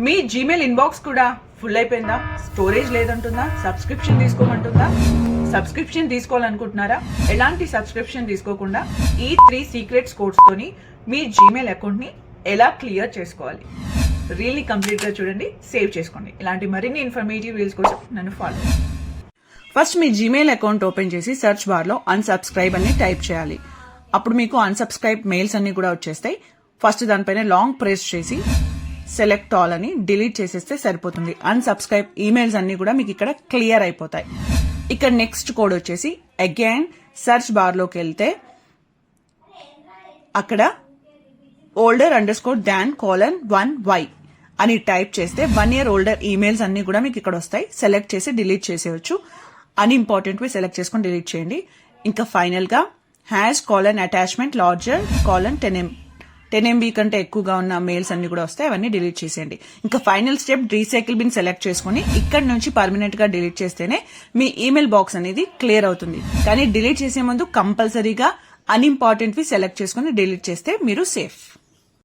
మీ Gmail inbox కూడా full అయిపోయిందా? Storage లేదంటుందా? Subscription తీసుకోమంటుందా? Subscription తీసుకోవాలనుకుంటున్నారా? ఎలాంటి సబ్స్క్రిప్షన్ తీసుకోకుండా ఈ 3 సీక్రెట్స్ కోడ్స్ తోని మీ జీమెయిల్ అకౌంట్ ని ఎలా క్లియర్ చేసుకోవాలి, రీల్ ని కంప్లీట్ గా చూడండి, సేవ్ చేసుకోండి. ఇలాంటి మరిన్ని ఇన్ఫర్మేటివ్ రీల్స్ కోసం నన్ను ఫాలో. ఫస్ట్ మీ జీమెయిల్ అకౌంట్ ఓపెన్ చేసి సెర్చ్ బార్ లో అన్సబ్స్క్రైబ్ అని టైప్ చేయాలి. అప్పుడు మీకు అన్సబ్స్క్రైబ్ మెయిల్స్ అన్ని కూడా వచ్చేస్తాయి. ఫస్ట్ దానిపైన లాంగ్ ప్రెస్ చేసి సెలెక్ట్ ఆల్ అని డిలీట్ చేసేస్తే సరిపోతుంది. అన్సబ్స్క్రైబ్ ఈమెయిల్స్ అన్ని కూడా మీకు ఇక్కడ క్లియర్ అయిపోతాయి. ఇక్కడ నెక్స్ట్ కోడ్ వచ్చేసి అగైన్ సెర్చ్ బార్ లోకి వెళ్తే అక్కడ older_than:1y అని టైప్ చేస్తే 1 year ఓల్డర్ ఈమెయిల్స్ అన్ని కూడా మీకు ఇక్కడ వస్తాయి. సెలెక్ట్ చేసి డిలీట్ చేసేయచ్చు. అన్ఇంపార్టెంట్ వి సెలెక్ట్ చేసుకొని డిలీట్ చేయండి. ఇంకా ఫైనల్ గా #అటాచ్మెంట్ లార్జర్ 10 MB కంటే ఎక్కువగా ఉన్న మెయిల్స్ అన్ని కూడా వస్తాయి. అవన్నీ డిలీట్ చేసేయండి. ఇంకా final step recycle bin select చేసుకుని ఇక్కడ నుంచి పర్మనెంట్ గా డిలీట్ చేస్తేనే మీ ఈమెయిల్ బాక్స్ అనేది క్లియర్ అవుతుంది. కానీ డిలీట్ చేసే ముందు కంపల్సరీగా అన్ఇంపార్టెంట్ వి సెలెక్ట్ చేసుకుని డిలీట్ చేస్తే మీరు సేఫ్.